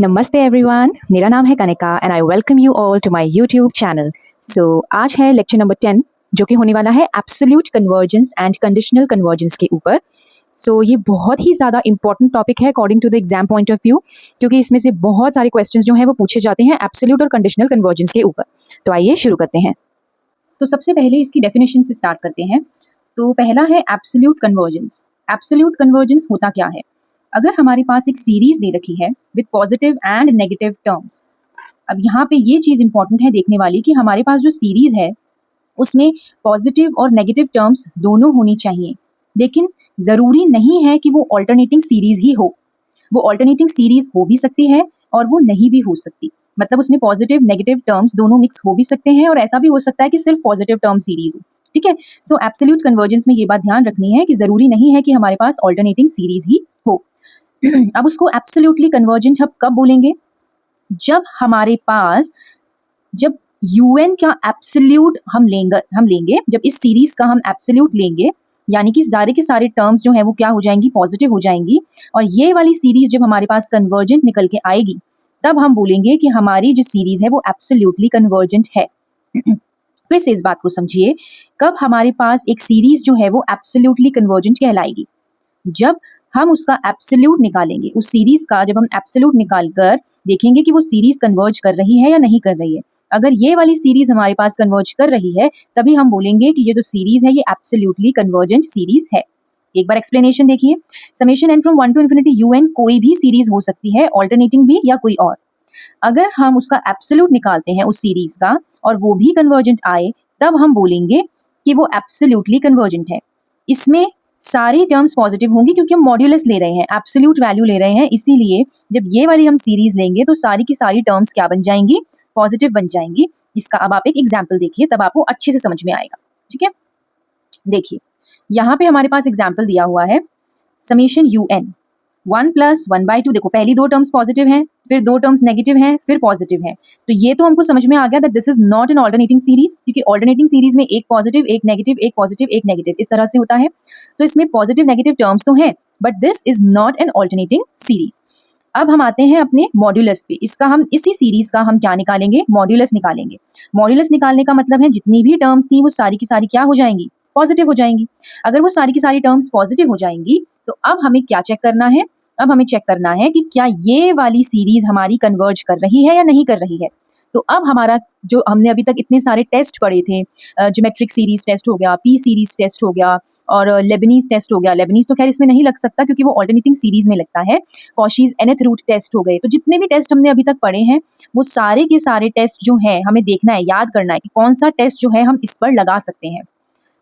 नमस्ते एवरीवन, मेरा नाम है Kanika and I welcome you all to my YouTube channel. So आज है लेक्चर नंबर 10 जो कि होने वाला है absolute convergence and conditional convergence के ऊपर। सो ये बहुत ही ज़्यादा इंपॉर्टेंट टॉपिक है according to the exam point of view, क्योंकि इसमें से बहुत सारे क्वेश्चंस जो हैं वो पूछे जाते हैं एब्सोल्यूट और कंडीशनल कन्वर्जेंस के ऊपर। तो आइए शुरू करते हैं। तो सबसे पहले इसकी डेफिनेशन से स्टार्ट करते हैं। तो पहला है एब्सोल्यूट कन्वर्जेंस। एब्सोल्यूट कन्वर्जेंस होता क्या है? अगर हमारे पास एक सीरीज दे रखी है with positive and negative terms. अब यहाँ पे ये चीज़ इंपॉर्टेंट है देखने वाली कि हमारे पास जो सीरीज है उसमें पॉजिटिव और नेगेटिव टर्म्स दोनों होनी चाहिए, लेकिन ज़रूरी नहीं है कि वो ऑल्टरनेटिंग सीरीज ही हो। वो ऑल्टरनेटिंग सीरीज हो भी सकती है और वो नहीं भी हो सकती। मतलब उसमें पॉजिटिव नेगेटिव टर्म्स दोनों मिक्स हो भी सकते हैं और ऐसा भी हो सकता है कि सिर्फ पॉजिटिव टर्म सीरीज हो। ठीक है, सो एब्सोल्यूट कन्वर्जेंस में ये बात ध्यान रखनी है कि ज़रूरी नहीं है कि हमारे पास ऑल्टरनेटिंग सीरीज ही हो। अब उसको एब्सोल्युटली कन्वर्जेंट हम कब बोलेंगे? जब हमारे पास जब UN का एब्सोल्यूट हम लेंगे, जब इस सीरीज का हम एब्सोल्यूट लेंगे, यानी कि सारे के सारे टर्म्स जो है वो क्या हो जाएंगी, पॉजिटिव हो जाएंगी, और ये वाली सीरीज जब हमारे पास कन्वर्जेंट निकल के आएगी तब हम बोलेंगे कि हमारी जो सीरीज है वो एब्सोल्युटली कन्वर्जेंट है। फिर से इस बात को समझिए, कब हमारे पास एक सीरीज जो है वो एब्सोल्युटली कन्वर्जेंट कहलाएगी? जब हम उसका एब्सोल्यूट निकालेंगे, उस सीरीज का जब हम एब्सोल्यूट निकाल कर देखेंगे कि वो सीरीज कन्वर्ज कर रही है या नहीं कर रही है। अगर ये वाली सीरीज हमारे पास कन्वर्ज कर रही है तभी हम बोलेंगे कि ये जो सीरीज है ये एब्सोल्युटली कन्वर्जेंट सीरीज है। एक बार एक्सप्लेनेशन देखिए। Summation n from 1 to infinity UN कोई भी सीरीज हो सकती है, ऑल्टरनेटिंग भी या कोई और। अगर हम उसका एब्सोल्यूट निकालते हैं उस सीरीज का और वो भी कन्वर्जेंट आए तब हम बोलेंगे कि वो एब्सोल्युटली कन्वर्जेंट है। इसमें सारी टर्म्स पॉजिटिव होंगी क्योंकि हम मॉड्यूलस ले रहे हैं, एब्सोल्यूट वैल्यू ले रहे हैं, इसीलिए जब ये वाली हम सीरीज लेंगे तो सारी की सारी टर्म्स क्या बन जाएंगी? पॉजिटिव बन जाएंगी। इसका अब आप एक एग्जाम्पल देखिए, तब आपको अच्छे से समझ में आएगा। ठीक है, देखिए यहाँ पे हमारे पास एग्जाम्पल दिया हुआ है, समेशन UN 1 + 1/2। देखो पहली दो टर्म्स पॉजिटिव हैं, फिर दो टर्म्स नेगेटिव हैं, फिर पॉजिटिव हैं। तो ये तो हमको समझ में आ गया that this is not an alternating series, क्योंकि ऑल्टरनेटिंग सीरीज में एक पॉजिटिव एक नेगेटिव, एक पॉजिटिव एक नेगेटिव, इस तरह से होता है। तो इसमें पॉजिटिव नेगेटिव टर्म्स तो हैं, but this is not an alternating series. अब हम आते हैं अपने मॉड्यूलस पे। इसका हम इसी सीरीज का हम क्या निकालेंगे? मॉड्यूलस निकालेंगे। मॉड्यूलस निकालने का मतलब है जितनी भी टर्म्स थी वो सारी की सारी क्या हो जाएंगी? पॉजिटिव हो जाएंगी। अगर वो सारी की सारी टर्म्स पॉजिटिव हो जाएंगी तो अब हमें क्या चेक करना है? अब हमें चेक करना है कि क्या ये वाली सीरीज हमारी कन्वर्ज कर रही है या नहीं कर रही है। तो अब हमारा जो हमने अभी तक इतने सारे टेस्ट पढ़े थे, ज्योमेट्रिक सीरीज टेस्ट हो गया, पी सीरीज टेस्ट हो गया और लेबनीज टेस्ट हो गया। लेबनीज तो खैर इसमें नहीं लग सकता क्योंकि वो ऑल्टरनेटिंग सीरीज में लगता है। कॉशीज nth रूट टेस्ट हो गए। तो जितने भी टेस्ट हमने अभी तक पढ़े हैं वो सारे के सारे टेस्ट जो है हमें देखना है, याद करना है कि कौन सा टेस्ट जो है हम इस पर लगा सकते हैं।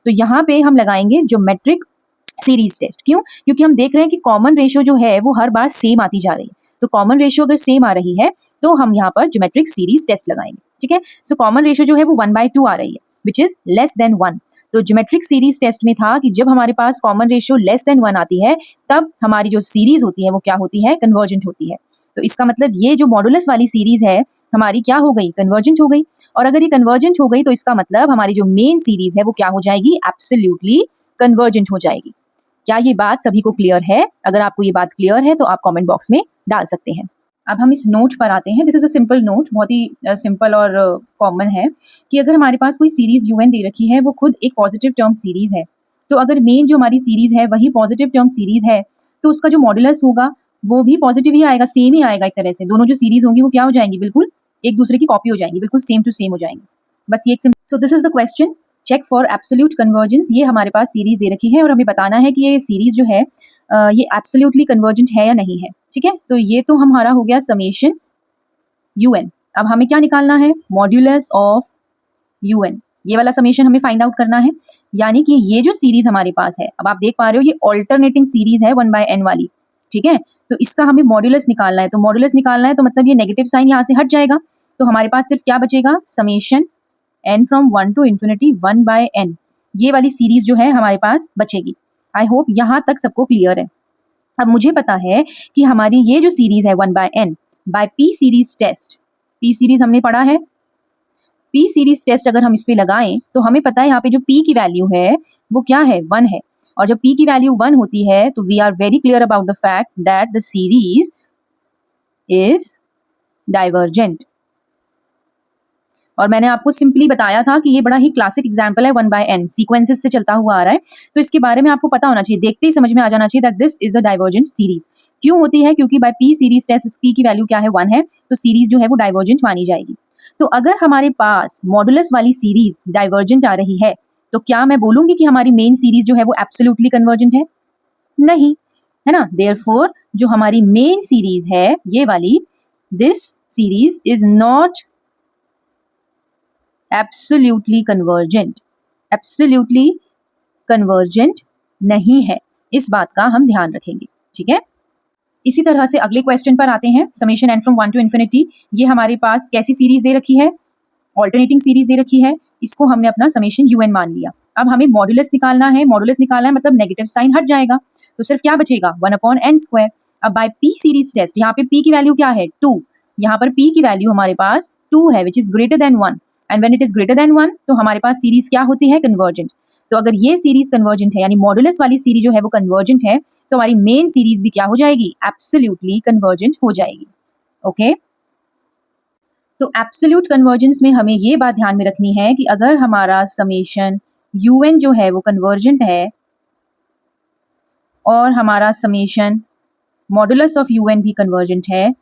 तो यहाँ पे हम लगाएंगे ज्योमेट्रिक सीरीज टेस्ट। क्यों? क्योंकि हम देख रहे हैं कि कॉमन रेशियो जो है वो हर बार सेम आती जा रही है। तो कॉमन रेशियो अगर सेम आ रही है तो हम यहाँ पर ज्योमेट्रिक सीरीज टेस्ट लगाएंगे। ठीक है, सो कॉमन रेशियो जो है वो 1/2 आ रही है, विच इज लेस देन 1। तो ज्योमेट्रिक सीरीज टेस्ट में था कि जब हमारे पास कॉमन रेशियो लेस देन 1 आती है तब हमारी जो सीरीज होती है वो क्या होती है? कन्वर्जेंट होती है। तो इसका मतलब ये जो मॉडुलस वाली सीरीज है हमारी क्या हो गई? कन्वर्जेंट हो गई। और अगर ये कन्वर्जेंट हो गई तो इसका मतलब हमारी जो मेन सीरीज है वो क्या हो जाएगी? एब्सोल्युटली कन्वर्जेंट हो जाएगी। क्या ये बात सभी को क्लियर है? अगर आपको ये बात क्लियर है तो आप कमेंट बॉक्स में डाल सकते हैं। अब हम इस नोट पर आते हैं। This is a simple note, बहुत ही सिंपल और कॉमन है कि अगर हमारे पास कोई सीरीज UN दे रखी है वो खुद एक पॉजिटिव टर्म सीरीज है, तो अगर मेन जो हमारी सीरीज है वही पॉजिटिव टर्म सीरीज है तो उसका जो मॉडुलस होगा वो भी पॉजिटिव ही आएगा, सेम ही आएगा। एक तरह से दोनों जो सीरीज होंगी वो क्या हो जाएंगी? बिल्कुल एक दूसरे की कॉपी हो जाएंगी, बिल्कुल सेम टू सेम हो जाएंगी। बस ये एक so this is the question, check for absolute convergence. ये हमारे पास सीरीज दे रखी है और हमें बताना है कि ये सीरीज जो है ये एब्सोल्युटली कन्वर्जेंट है या नहीं है। ठीक है, तो ये तो हमारा हो गया समेशन UN। अब हमें क्या निकालना है? Modulus of UN। ये वाला समेशन हमें फाइंड आउट करना है। यानी कि ये जो सीरीज हमारे पास है, अब आप देख पा रहे हो ये ऑल्टरनेटिंग सीरीज है 1/n वाली। ठीक है, तो इसका हमें मॉड्यूलस निकालना है। तो मॉड्यूलस निकालना है तो मतलब ये नेगेटिव साइन यहाँ से हट जाएगा, तो हमारे पास सिर्फ क्या बचेगा? Summation n from 1 to infinity 1/n। ये वाली सीरीज जो है हमारे पास बचेगी। आई होप यहाँ तक सबको क्लियर है। अब मुझे पता है कि हमारी ये जो सीरीज है 1/n by P series test, P series हमने पढ़ा है। P सीरीज टेस्ट अगर हम इस पे लगाएं तो हमें पता है यहाँ पे जो P की वैल्यू है वो क्या है? 1 है। और जब P की वैल्यू 1 होती है तो we are very clear about the fact that the series is divergent. और मैंने आपको सिंपली बताया था कि ये बड़ा ही क्लासिक एग्जांपल है 1/n सीक्वेंसेस से चलता हुआ आ रहा है, तो इसके बारे में आपको पता होना चाहिए, देखते ही समझ में आ जाना चाहिए that this is a divergent series. क्यों होती है? क्योंकि by P series test P की वैल्यू क्या है 1 है, तो सीरीज जो है वो डाइवर्जेंट मानी जाएगी। तो अगर हमारे पास मॉडुलस वाली सीरीज डाइवर्जेंट आ रही है, तो क्या मैं बोलूंगी कि हमारी मेन सीरीज जो है वो एब्सोल्युटली कन्वर्जेंट है? नहीं, है ना। देयरफॉर जो हमारी मेन सीरीज है ये वाली, this series is not absolutely convergent, absolutely convergent नहीं है। इस बात का हम ध्यान रखेंगे, ठीक है। इसी तरह से अगले क्वेश्चन पर आते हैं, summation n from 1 to infinity. ये हमारे पास कैसी सीरीज दे रखी है? ऑल्टरनेटिंग सीरीज दे रखी है, इसको हमने अपना समेशन un मान लिया। अब हमें मॉडुलस निकालना है, मॉडुलस निकालना है मतलब नेगेटिव साइन हट जाएगा, तो सिर्फ क्या बचेगा 1/n²। अब बाय पी सीरीज टेस्ट, यहाँ पे p की वैल्यू क्या है 2, यहाँ पर p की वैल्यू हमारे पास 2 है which is greater than 1, and when it is greater than 1 तो हमारे पास सीरीज क्या होती है? कन्वर्जेंट। तो अगर ये सीरीज कन्वर्जेंट है यानी मॉडुलस वाली सीरीज जो है वो कन्वर्जेंट है, तो हमारी मेन सीरीज भी क्या हो जाएगी? एब्सोल्युटली कन्वर्जेंट हो जाएगी। ओके तो एब्सोल्यूट कन्वर्जेंस में हमें ये बात ध्यान में रखनी है कि अगर हमारा समेशन un जो है वो कन्वर्जेंट है और हमारा समेशन मॉडुलस ऑफ un भी कन्वर्जेंट है,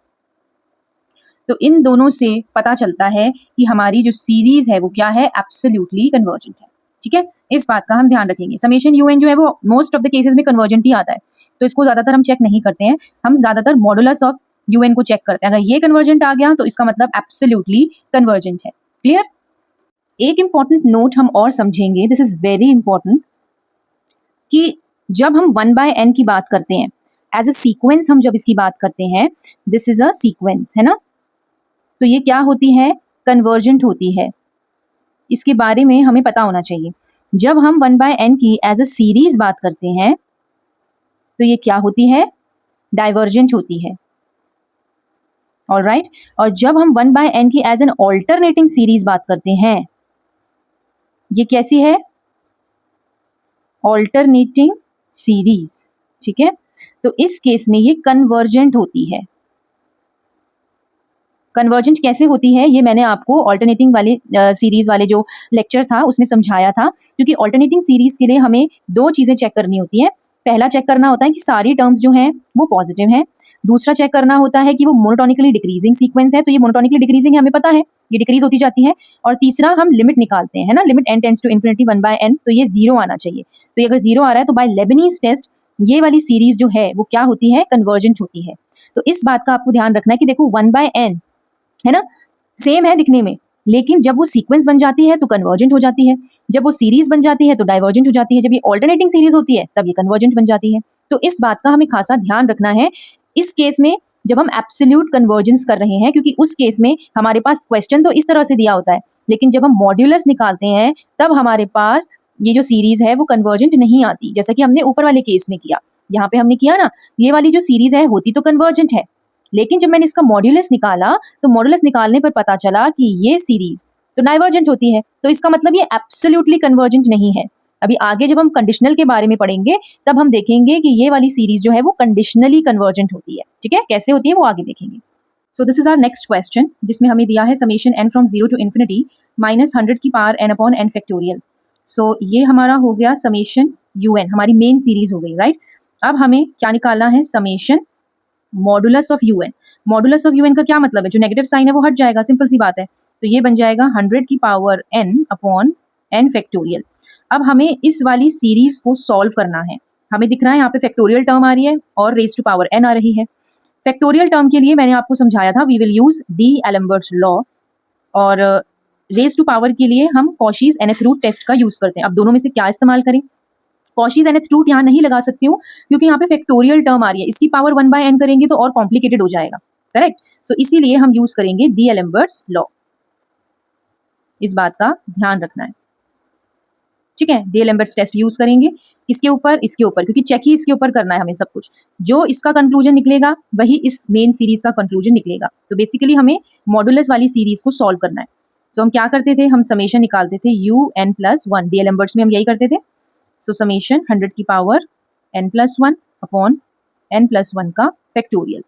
तो इन दोनों से पता चलता है कि हमारी जो सीरीज है वो क्या है? एब्सोल्युटली कन्वर्जेंट है, ठीक है। इस बात का हम ध्यान रखेंगे। समेशन un जो है वो मोस्ट ऑफ द केसेस में कन्वर्जेंट ही आता है, तो इसको ज्यादातर हम चेक नहीं करते हैं, हम ज्यादातर मॉडुलस ऑफ un को चेक करते हैं। अगर ये कन्वर्जेंट आ गया तो इसका मतलब एब्सोल्युटली कन्वर्जेंट है। क्लियर? एक इंपॉर्टेंट नोट हम और समझेंगे, दिस इज वेरी इंपॉर्टेंट, कि जब हम 1/n की बात करते हैं एज अ सीक्वेंस, हम जब इसकी बात करते हैं, दिस इज अ सीक्वेंस, है ना, तो ये क्या होती है? कन्वर्जेंट होती है। इसके बारे में हमें पता होना चाहिए। जब हम 1/n की एज अ सीरीज बात करते हैं तो ये क्या होती है? डाइवर्जेंट होती है। ऑलराइट, और जब हम 1/n की एज एन ऑल्टरनेटिंग सीरीज बात करते हैं, ये कैसी है? ऑल्टरनेटिंग सीरीज, ठीक है। तो इस केस में ये कन्वर्जेंट होती है। कन्वर्जेंट कैसे होती है ये मैंने आपको ऑल्टरनेटिंग वाले सीरीज वाले जो लेक्चर था उसमें समझाया था, क्योंकि ऑल्टरनेटिंग सीरीज के लिए हमें दो चीजें चेक करनी होती है। पहला चेक करना होता है कि सारी टर्म्स जो हैं वो पॉजिटिव हैं। दूसरा चेक करना होता है कि वो मोनोटोनिकली डिक्रीजिंग सीक्वेंस है, तो ये मोनोटोनिकली डिक्रीजिंग है, हमें पता है ये डिक्रीज होती जाती है। और तीसरा हम लिमिट निकालते हैं, है ना, limit n tends to infinity 1/n, तो ये 0 आना चाहिए। तो ये अगर 0 आ रहा है तो बाय लेबनीज टेस्ट ये वाली सीरीज जो है वो क्या होती है? कन्वर्जेंट होती है। तो इस बात का आपको ध्यान रखना है कि देखो 1/n है ना, सेम है दिखने में, लेकिन जब वो सीक्वेंस बन जाती है तो कन्वर्जेंट हो जाती है, जब वो सीरीज बन जाती है तो डाइवर्जेंट हो जाती है, जब ये ऑल्टरनेटिंग सीरीज होती है तब ये कन्वर्जेंट बन जाती है। तो इस बात का हमें खासा ध्यान रखना है इस केस में जब हम एब्सोल्यूट कन्वर्जेंस कर रहे हैं, क्योंकि उस केस में हमारे पास क्वेश्चन तो इस तरह से दिया होता है, लेकिन जब हम मॉड्यूलस निकालते हैं तब हमारे पास ये जो सीरीज है वो कन्वर्जेंट नहीं आती, जैसा कि हमने ऊपर वाले केस में किया। यहाँ पे हमने किया ना, ये वाली जो सीरीज है होती तो कन्वर्जेंट है, लेकिन जब मैंने इसका मॉड्यूलस निकाला तो मॉड्यूलस निकालने पर पता चला कि ये सीरीज तो डाइवर्जेंट होती है, तो इसका मतलब ये एब्सोल्युटली कन्वर्जेंट नहीं है। अभी आगे जब हम कंडीशनल के बारे में पढ़ेंगे तब हम देखेंगे कि ये वाली सीरीज जो है वो कंडीशनली कन्वर्जेंट होती है, ठीक है, कैसे होती है वो आगे देखेंगे। So this is our next question, जिसमें हमें दिया है summation n from 0 to infinity -100 की power n upon n factorial. So ये हमारा हो गया समेशन un, हमारी मेन सीरीज हो गई, राइट। अब हमें क्या निकालना है? Summation modulus of un। Modulus of un का क्या मतलब है? जो नेगेटिव साइन है वो हट जाएगा, सिंपल सी बात है। तो ये बन जाएगा 100 की power n upon n factorial. अब हमें इस वाली सीरीज को सॉल्व करना है। हमें दिख रहा है यहाँ पे फैक्टोरियल टर्म आ रही है और रेज टू पावर n आ रही है। फैक्टोरियल टर्म के लिए मैंने आपको समझाया था we will use d'Alembert's law, और रेज टू पावर के लिए हम कॉशीज nth रूट टेस्ट का यूज करते हैं। अब दोनों में से क्या इस्तेमाल करें? कॉशीज nth रूट यहाँ नहीं लगा सकती हूँ क्योंकि यहाँ पे फैक्टोरियल टर्म आ रही है, इसकी पावर 1/n करेंगे तो और कॉम्प्लिकेटेड हो जाएगा, करेक्ट। सो इसीलिए हम यूज करेंगे डी एलम्बर्ट्स लॉ। इस बात का ध्यान रखना है, ठीक है। डी एलम्बर्ट्स टेस्ट यूज करेंगे किसके ऊपर? इसके ऊपर, क्योंकि चेक ही इसके ऊपर करना है हमें सब कुछ। जो इसका कंक्लूजन निकलेगा वही इस मेन सीरीज का कंक्लूजन निकलेगा। तो बेसिकली हमें मॉडुलस वाली सीरीज को सॉल्व करना है। सो हम क्या करते थे? हम समेशन निकालते थे un+1, डी एलम्बर्ट्स में हम यही करते थे। सो समेशन 100 की पावर n+1 अपॉन n+1 का फैक्टोरियल।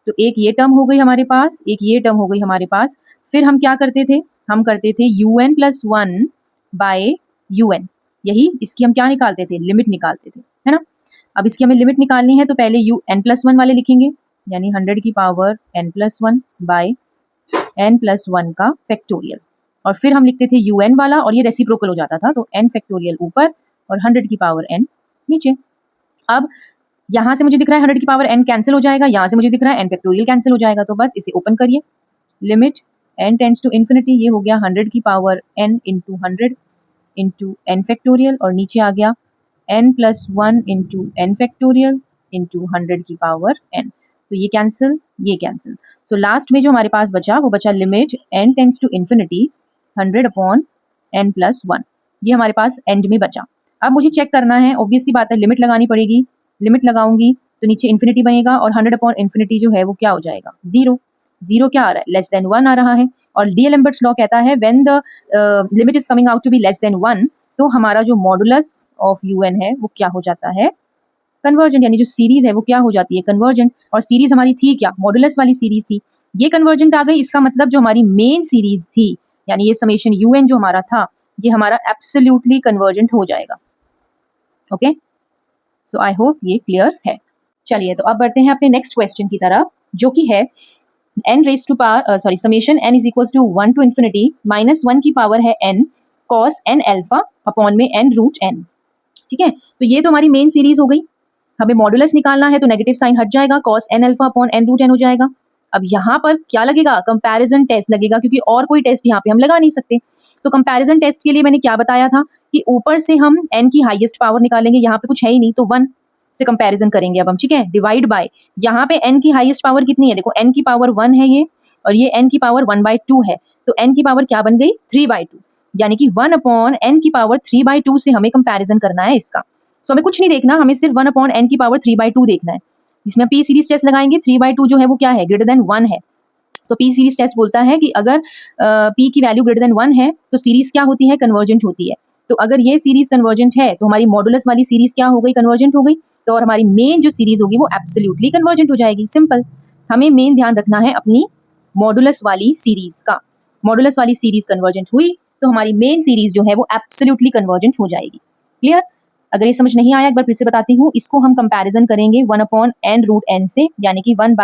तो एक ये टर्म हो गई हमारे पास, एक ये टर्म हो गई हमारे पास। फिर हम क्या करते थे, हम करते थे un plus one by un, यही इसकी हम क्या निकालते थे, लिमिट निकालते थे, है ना। अब इसकी हमें लिमिट निकालनी है तो पहले n प्लस वन वाले लिखेंगे, यानी 100 की power n plus one by n plus one का फैक्टोरियल, और फिर हम लिखते थे un वाला और ये रेसिप्रोकल हो जाता था, तो n फैक्टोरियल ऊपर और 100 की पावर n नीचे। अब यहाँ से मुझे दिख रहा है 100 की पावर n कैंसिल हो जाएगा, यहाँ से मुझे दिख रहा है n फैक्टोरियल कैंसिल हो जाएगा, तो बस इसे ओपन करिए, limit n tends to infinity, ये हो गया 100 की power n into 100 into n factorial, और नीचे आ गया n plus one into n factorial into 100 की पावर n, तो ये कैंसिल, ये कैंसिल। सो लास्ट में जो हमारे पास बचा वो बचा limit n tends to infinity 100 upon n plus one, ये हमारे पास एंड में बचा। अब मुझे चेक करना है, ऑब्वियस सी बात है, लिमिट लगानी पड़ेगी, लिमिट लगाऊंगी तो नीचे इन्फिनिटी बनेगा और 100 अपॉन इन्फिनिटी जो है वो क्या हो जाएगा, जीरो। जीरो क्या आ रहा है, लेस देन वन आ रहा है, और डीएलेम्बर्ट्स लॉ कहता है when the limit is coming out to be less than one, तो हमारा जो मॉडुलस ऑफ un है वो क्या हो जाता है, कन्वर्जेंट, यानी जो सीरीज है वो क्या हो जाती है, कन्वर्जेंट। और सीरीज हमारी थी क्या, मॉडुलस वाली सीरीज थी, ये कन्वर्जेंट आ गई, इसका मतलब जो हमारी मेन सीरीज थी, यानी ये समेशन un जो हमारा था, ये हमारा एब्सोल्युटली कन्वर्जेंट हो जाएगा। ओके, सो आई होप ये क्लियर है। चलिए तो अब बढ़ते हैं अपने नेक्स्ट क्वेश्चन की तरफ, जो कि है n raise to power summation n is equal to 1 to infinity minus 1 की पावर है n cos n alpha upon में n रूट n। ठीक है, तो ये तो हमारी मेन सीरीज हो गई, हमें मॉडुलस निकालना है तो नेगेटिव साइन हट जाएगा, cos n alpha upon n root n हो जाएगा। अब यहाँ पर क्या लगेगा, कंपैरिजन टेस्ट लगेगा, क्योंकि और कोई टेस्ट यहाँ पे हम लगा नहीं सकते। तो कंपैरिजन टेस्ट के लिए मैंने क्या बताया था कि ऊपर से हम n की हाईएस्ट पावर निकालेंगे, यहाँ पे कुछ है ही नहीं तो 1 से कंपैरिजन करेंगे अब हम, ठीक है, डिवाइड बाय, यहाँ पे n की हाईएस्ट पावर कितनी है, देखो n की पावर 1 है ये, और ये n की पावर 1/2 है, तो n की पावर क्या बन गई 3/2, यानी कि 1 अपॉन n की पावर 3/2 से हमें कंपैरिजन करना है इसका। तो हमें कुछ नहीं देखना, हमें सिर्फ 1 अपॉन n की पावर 3/2 देखना है। इसमें पी सीरीज टेस्ट लगाएंगे, 3/2 जो है वो क्या है, ग्रेटर देन 1 है, तो पी सीरीज टेस्ट बोलता है कि अगर पी की वैल्यू ग्रेटर देन 1 है तो सीरीज क्या होती है, कन्वर्जेंट होती है। तो अगर ये सीरीज कन्वर्जेंट है तो हमारी मॉडुलस वाली सीरीज क्या हो गई, कन्वर्जेंट हो गई, तो और हमारी मेन जो सीरीज होगी वो एब्सोल्युटली कन्वर्जेंट हो जाएगी। सिंपल, हमें मेन ध्यान रखना है अपनी मॉडुलस वाली सीरीज का, मॉडुलस वाली सीरीज कन्वर्जेंट हुई तो हमारी मेन सीरीज जो है वो एब्सोल्युटली कन्वर्जेंट हो जाएगी। क्लियर, अगर ये समझ नहीं आया एक बार फिर से बताती हूँ, इसको हम कंपैरिजन करेंगे 1 अपॉन n रूट n से, यानी कि 1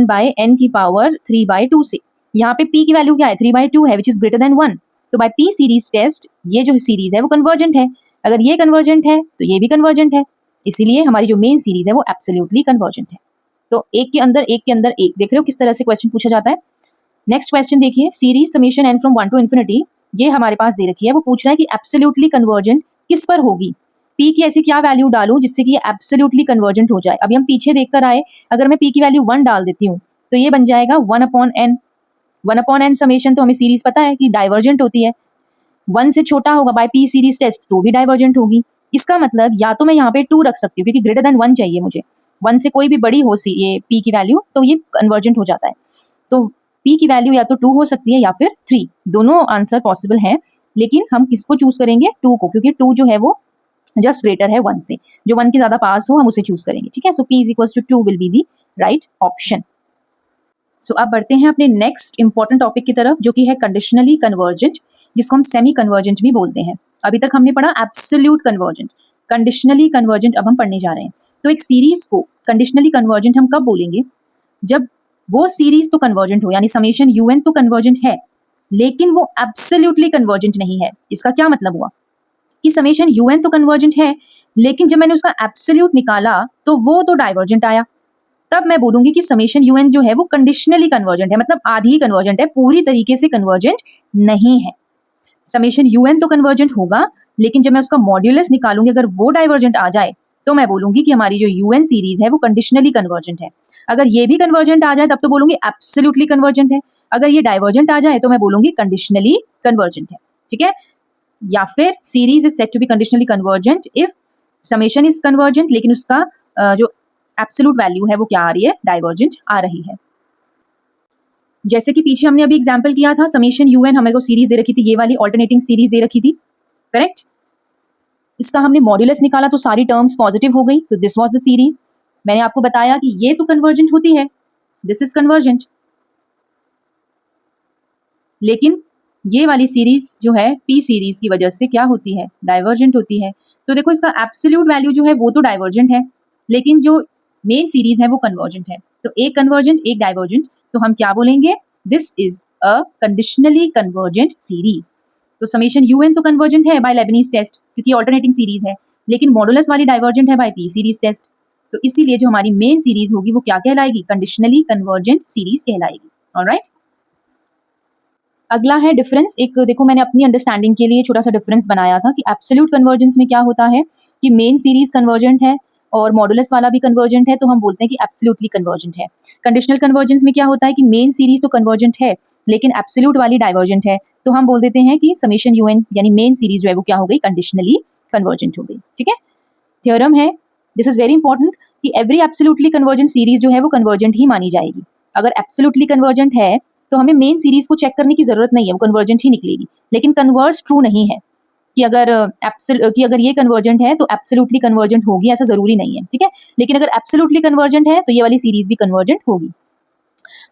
बाय n की पावर 3/2 से। यहाँ पे p की वैल्यू क्या है, 3/2 है, विच इज ग्रेटर देन 1, तो बाय p सीरीज टेस्ट ये जो सीरीज है वो कन्वर्जेंट है, अगर ये कन्वर्जेंट है तो ये भी कन्वर्जेंट है, इसीलिए हमारी जो मेन सीरीज है वो एब्सोल्युटली कन्वर्जेंट है। तो एक के अंदर एक के अंदर एक, देख रहे हो किस तरह से क्वेश्चन पूछा जाता है। नेक्स्ट क्वेश्चन देखिए, series summation n from 1 to infinity, ये हमारे पास दे रखी है, वो पूछ रहा है कि एब्सोल्युटली कन्वर्जेंट किस पर होगी, p की ऐसी क्या वैल्यू डालूं जिससे कि ये एब्सोल्युटली कन्वर्जेंट हो जाए। अभी हम पीछे देखकर आए, अगर मैं p की वैल्यू 1 डाल देती हूँ तो ये बन जाएगा 1 upon n, 1 upon n summation, तो हमें सीरीज पता है कि डाइवर्जेंट होती है, 1 से छोटा होगा बाय p सीरीज टेस्ट तो भी डाइवर्जेंट होगी। इसका मतलब या तो मैं यहाँ पे 2 रख सकती हूँ क्योंकि ग्रेटर देन 1 चाहिए मुझे, 1 से कोई भी बड़ी हो सी ये p की वैल्यू तो ये कन्वर्जेंट हो जाता है, तो p की वैल्यू या तो 2 हो सकती है या फिर 3, दोनों आंसर पॉसिबल हैं, लेकिन हम किसको चूज करेंगे, 2 को, क्योंकि 2 जो है वो जस्ट ग्रेटर है 1 से, जो 1 के ज्यादा पास हो हम उसे चूज करेंगे। ठीक है, so p is equal to 2 will be the right option. So अब बढ़ते हैं अपने नेक्स्ट इंपॉर्टेंट टॉपिक की तरफ, जो कि है कंडीशनली कन्वर्जेंट, जिसको हम सेमी कन्वर्जेंट भी बोलते हैं। अभी तक हमने पढ़ा एब्सोल्यूट कन्वर्जेंट, कंडीशनली कन्वर्जेंट अब हम पढ़ने जा रहे हैं। तो एक सीरीज को कंडीशनली कन्वर्जेंट हम कब बोलेंगे, जब वो सीरीज तो कन्वर्जेंट हो, यानी समेशन un तो कन्वर्जेंट है लेकिन वो एब्सोल्युटली कन्वर्जेंट नहीं है। इसका क्या मतलब हुआ कि समेशन un तो कन्वर्जेंट है लेकिन जब मैंने उसका एब्सोल्यूट निकाला तो वो तो डाइवर्जेंट आया, तब मैं बोलूंगी कि समेशन un जो है वो कंडीशनली कन्वर्जेंट है, मतलब आधी ही कन्वर्जेंट है, पूरी तरीके से कन्वर्जेंट नहीं है। समेशन un तो कन्वर्जेंट होगा लेकिन जब मैं उसका मॉड्यूलस निकालूंगी अगर वो डाइवर्जेंट आ जाए तो मैं बोलूंगी कि हमारी जो un सीरीज है वो कंडीशनली कन्वर्जेंट है। अगर ये भी कन्वर्जेंट आ जाए तब तो बोलूंगी एब्सोल्युटली कन्वर्जेंट है, अगर ये डाइवर्जेंट आ जाए तो मैं बोलूंगी कंडीशनली कन्वर्जेंट है। ठीक है, या फिर series is said to be conditionally convergent if summation is convergent लेकिन उसका जो एब्सोल्यूट वैल्यू है वो क्या आ रही है, डाइवर्जेंट आ रही है। जैसे कि पीछे हमने अभी एग्जांपल किया था, समेशन un हमें को सीरीज दे रखी थी, ये वाली ऑल्टरनेटिंग सीरीज दे रखी थी, करेक्ट। इसका हमने मॉड्यूलस निकाला तो सारी टर्म्स पॉजिटिव हो गई, तो दिस वाज द सीरीज। मैंने आपको बताया कि ये तो कन्वर्जेंट होती है, दिस इज कन्वर्जेंट, लेकिन ये वाली सीरीज जो है पी सीरीज की वजह से क्या होती है, डाइवर्जेंट होती है। तो देखो इसका एब्सोल्यूट वैल्यू जो है वो तो डाइवर्जेंट है, लेकिन जो मेन सीरीज है वो कन्वर्जेंट है। तो एक कन्वर्जेंट एक डाइवर्जेंट, तो हम क्या बोलेंगे, this is a conditionally convergent series. तो समेशन यूएन तो कन्वर्जेंट है बाय लेबनीज टेस्ट क्योंकि ऑल्टरनेटिंग सीरीज है, लेकिन मॉडुलस वाली डाइवर्जेंट है बाय पी सीरीज टेस्ट। तो इसीलिए जो हमारी मेन सीरीज होगी वो क्या कहलाएगी, कंडीशनली कन्वर्जेंट सीरीज कहलाएगी। ऑलराइट, अगला है डिफरेंस। एक देखो मैंने अपनी अंडरस्टैंडिंग के लिए छोटा सा डिफरेंस बनाया था कि एब्सोल्यूट कन्वर्जेंस में क्या होता है कि मेन सीरीज कन्वर्जेंट है और मॉडुलस वाला भी कन्वर्जेंट है, तो हम बोलते हैं कि एब्सोल्युटली कन्वर्जेंट है। कंडीशनल कन्वर्जेंस में क्या होता है कि मेन सीरीज तो कन्वर्जेंट है लेकिन एब्सोल्यूट वाली डाइवर्जेंट है, तो हम बोल देते हैं कि समेशन यूएन यानी मेन सीरीज जो है वो क्या हो गई, कंडीशनली कन्वर्जेंट हो गई। ठीक है, थ्योरम है, दिस इज वेरी इंपॉर्टेंट कि एवरी एब्सोल्युटली कन्वर्जेंट सीरीज जो है वो कन्वर्जेंट ही मानी जाएगी। अगर एब्सोल्युटली कन्वर्जेंट है तो हमें मेन सीरीज को चेक करने की जरूरत नहीं है, वो कन्वर्जेंट ही निकलेगी। लेकिन कन्वर्स ट्रू नहीं है कि अगर ये कन्वर्जेंट है तो एब्सोल्युटली कन्वर्जेंट होगी, ऐसा जरूरी नहीं है। ठीक है, लेकिन अगर एब्सोल्युटली कन्वर्जेंट है तो ये वाली सीरीज भी कन्वर्जेंट होगी।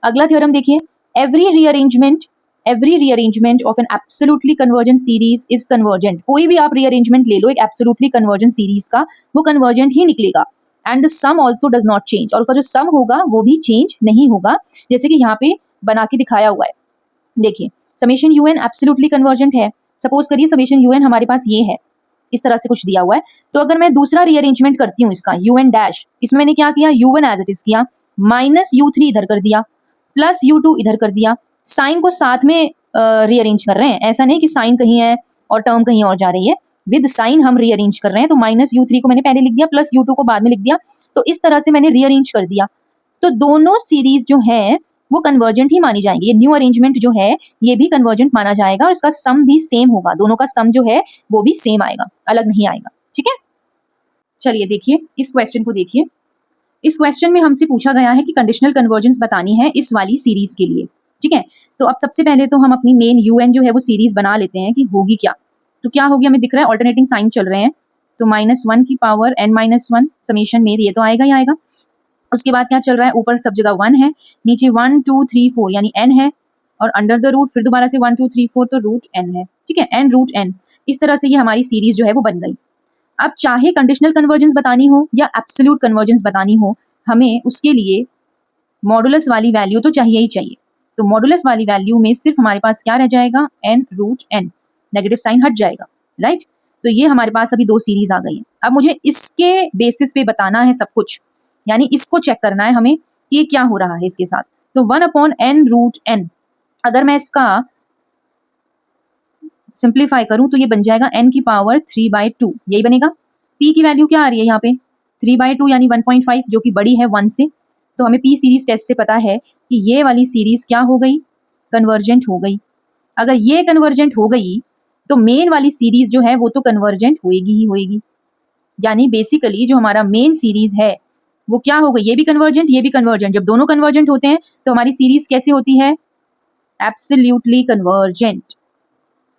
अगला थ्योरम देखिए, every rearrangement of an absolutely convergent series is convergent. कोई भी आप रीअरेंजमेंट ले लो एक एब्सोल्युटली कन्वर्जेंट सीरीज का, वो कन्वर्जेंट ही निकलेगा। And the sum also does not change, और उसका जो सम होगा वो भी चेंज नहीं होगा, जैसे कि यहाँ पे बना के दिखाया हुआ है। देखिए समेशन यूएन एब्सोल्युटली कन्वर्जेंट है। सपोज करिए समेशन यूएन हमारे पास ये है, इस तरह से कुछ दिया हुआ है। तो अगर मैं दूसरा रीअरेंजमेंट करती हूँ इसका यूएन डैश, इसमें मैंने क्या किया, यूवन एज इट इज किया, माइनस U3 इधर कर दिया, प्लस U2 इधर कर दिया। साइन को साथ में रीअरेंज कर रहे हैं, ऐसा नहीं कि साइन कहीं है और टर्म कहीं और जा रही है, विद साइन हम रीअरेंज कर रहे हैं। तो माइनस U3 को मैंने पहले लिख दिया, प्लस U2 को बाद में लिख दिया। तो इस तरह से मैंने रीअरेंज कर दिया। तो दोनों सीरीज जो है वो कन्वर्जेंट ही मानी जाएंगी। ये न्यू अरेंजमेंट जो है ये भी कन्वर्जेंट माना जाएगा और इसका सम भी सेम होगा, दोनों का सम जो है वो भी सेम आएगा, अलग नहीं आएगा। ठीक है, चलिए देखिए इस क्वेश्चन को देखिए। इस क्वेश्चन में हमसे पूछा गया है कि कंडीशनल कन्वर्जेंस बतानी है इस वाली सीरीज के लिए। ठीक है, तो अब सबसे पहले तो हम अपनी मेन यूएन जो है वो सीरीज बना लेते हैं कि होगी क्या। तो क्या होगी, हमें दिख रहा है ऑल्टरनेटिंग साइन चल रहे हैं, तो -1 की पावर n-1 समेशन में ये तो आएगा ही आएगा। उसके बाद क्या चल रहा है, ऊपर सब जगह 1 है, नीचे 1 2 3 4 यानी n है, और अंडर द रूट फिर दोबारा से 1 2 3 4 तो रूट n है। ठीक है, n रूट n, इस तरह से ये हमारी सीरीज जो है वो बन गई। अब चाहे कंडीशनल कन्वर्जेंस बतानी हो या एब्सोल्यूट कन्वर्जेंस बतानी हो, हमें उसके लिए मॉडुलस वाली वैल्यू तो चाहिए ही चाहिए। तो मॉडुलस वाली वैल्यू में सिर्फ हमारे पास क्या रह जाएगा, n root n, negative sign हट जाएगा। राइट, तो ये हमारे पास अभी दो सीरीज आ गई है। अब मुझे इसके बेसिस पे बताना है सब कुछ, यानी इसको चेक करना है हमें कि ये क्या हो रहा है इसके साथ। तो 1/n रूट n, अगर मैं इसका सिंप्लीफाई करूं तो ये बन जाएगा n की पावर 3/2, यही बनेगा। p की वैल्यू क्या आ रही है यहाँ पे, 3/2 यानी 1.5, जो कि बड़ी है 1 से। तो हमें p सीरीज टेस्ट से पता है कि ये वाली सीरीज क्या हो गई, कन्वर्जेंट हो गई। अगर ये कन्वर्जेंट हो गई तो मेन वाली सीरीज जो है वो तो कन्वर्जेंट होएगी ही होएगी। यानी बेसिकली जो हमारा मेन सीरीज है वो क्या हो गई, ये भी कन्वर्जेंट ये भी कन्वर्जेंट। जब दोनों कन्वर्जेंट होते हैं तो हमारी सीरीज कैसे होती है, एब्सोल्युटली कन्वर्जेंट।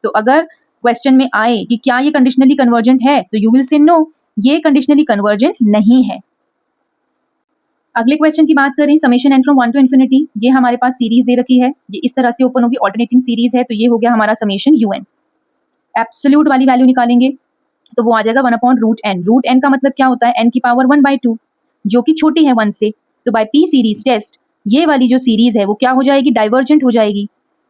तो अगर क्वेश्चन में आए कि क्या ये कंडीशनली कन्वर्जेंट है, तो यू विल से नो, ये कंडीशनली कन्वर्जेंट नहीं है। अगले क्वेश्चन की बात करें, summation n from 1 to infinity, ये हमारे पास सीरीज दे रखी है, ये इस तरह से ओपन होगी, ऑल्टरनेटिंग सीरीज है। तो ये हो गया हमारा समेशन un। एब्सोल्यूट वाली वैल्यू निकालेंगे तो वो आ जाएगा 1/√n। रूट n का मतलब क्या होता है, n की पावर 1/2, जो कि छोटी है 1 से। तो बाय पी सीरीज टेस्ट ये वाली जो सीरीज है वो क्या हो जाएगी, डाइवर्जेंट हो जाएगी।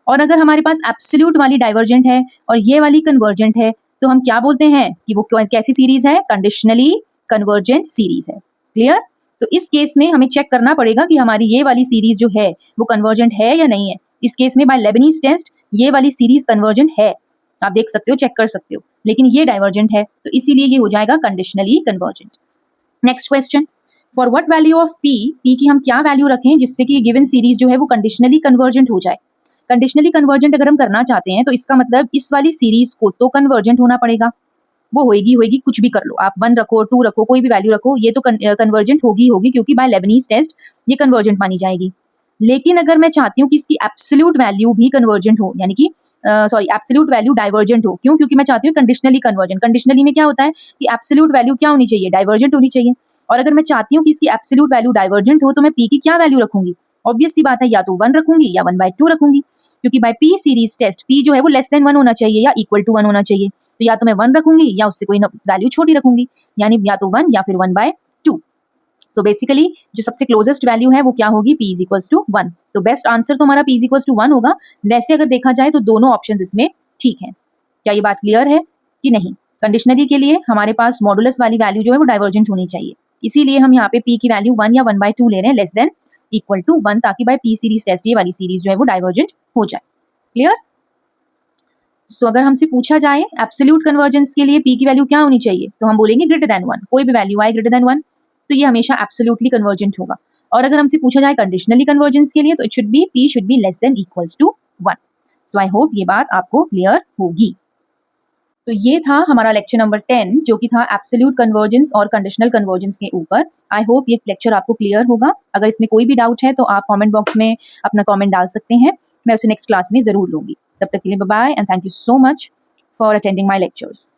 और अगर हमारे पास एब्सोल्यूट वाली डाइवर्जेंट है और ये वाली कन्वर्जेंट है, तो हम क्या बोलते हैं कि वो कैसी सीरीज है, कंडीशनली कन्वर्जेंट सीरीज है। क्लियर, तो इस केस में हमें चेक करना पड़ेगा कि हमारी ये वाली सीरीज जो है वो कन्वर्जेंट है या नहीं है। इस केस में बाय लेबनीज टेस्ट ये वाली सीरीज कन्वर्जेंट है, आप देख सकते हो, चेक कर सकते हो, लेकिन ये डाइवर्जेंट है, तो इसीलिए ये हो जाएगा conditionally convergent. Next question, for what value of p की हम क्या वैल्यू रखें जिससे कि ये गिवन सीरीज जो है वो कंडीशनली कन्वर्जेंट हो जाए। कंडीशनली कन्वर्जेंट अगर हम करना चाहते हैं तो इसका मतलब इस वाली सीरीज को तो कन्वर्जेंट होना पड़ेगा, वो होएगी होएगी, कुछ भी कर लो आप, 1 रखो 2 रखो, कोई भी वैल्यू रखो, ये तो कन्वर्जेंट होगी होगी, क्योंकि बाय लेबनीज टेस्ट ये कन्वर्जेंट मानी जाएगी। लेकिन अगर मैं चाहती हूँ कि इसकी एब्सोल्यूट वैल्यू भी कन्वर्जेंट हो, यानी कि एब्सोल्यूट वैल्यू डाइवर्जेंट हो, क्यों? क्योंकि मैं चाहती हूँ कंडीशनली कन्वर्जेंट। कंडीशनली में क्या होता है कि एब्सोल्यूट वैल्यू क्या होनी चाहिए? डाइवर्जेंट होनी चाहिए। और अगर मैं चाहती हूँ कि इसकी एब्सोल्यूट वैल्यू डाइवर्जेंट हो, तो मैं p की क्या वैल्यू रखूंगी? ऑब्वियस सी बात है, या तो 1 रखूंगी या 1/2 रखूंगी, क्योंकि by p series test p जो है वो लेस देन 1 होना चाहिए या इक्वल टू 1 होना चाहिए। तो या तो मैं 1 रखूंगी या उससे कोई वैल्यू छोटी रखूंगी, यानी या तो 1 या फिर 1/2। तो बेसिकली जो सबसे क्लोजेस्ट वैल्यू है वो क्या होगी? p is equals to 1। तो बेस्ट आंसर तो हमारा p इज इक्वल्स टू 1 होगा। वैसे अगर देखा जाए तो दोनों ऑप्शंस इसमें ठीक है। क्या ये बात क्लियर है कि नहीं? कंडीशनली के लिए हमारे पास मॉडुलस वाली वैल्यू जो है वो डाइवर्जेंट होनी चाहिए, इसीलिए हम यहाँ पे p की वैल्यू 1 या 1/2 ले रहे हैं, लेस देन इक्वल टू 1, ताकि बाय p सीरीज टेस्ट ये वाली सीरीज जो है वो डाइवर्जेंट हो जाए। क्लियर? सो अगर हमसे पूछा जाए एब्सोल्यूट कन्वर्जेंस के लिए p की वैल्यू क्या होनी चाहिए, तो हम बोलेंगे ग्रेटर देन 1। कोई भी वैल्यू आए ग्रेटर देन 1 तो ये हमेशा एब्सोल्युटली कन्वर्जेंट होगा। और अगर हमसे पूछा जाए कंडीशनली कन्वर्जेंस के लिए, तो it should be p should be less than equals to 1। So I hope ये बात आपको क्लियर होगी। तो ये था हमारा लेक्चर नंबर 10, जो कि था एब्सोल्यूट कन्वर्जेंस और कंडीशनल कन्वर्जेंस के ऊपर। आई होप ये लेक्चर आपको क्लियर होगा। अगर इसमें कोई भी डाउट है तो आप कमेंट बॉक्स में अपना कमेंट डाल सकते हैं, मैं उसे नेक्स्ट क्लास में जरूर लूंगी। तब तक के लिए bye bye and thank you so much for attending my lectures.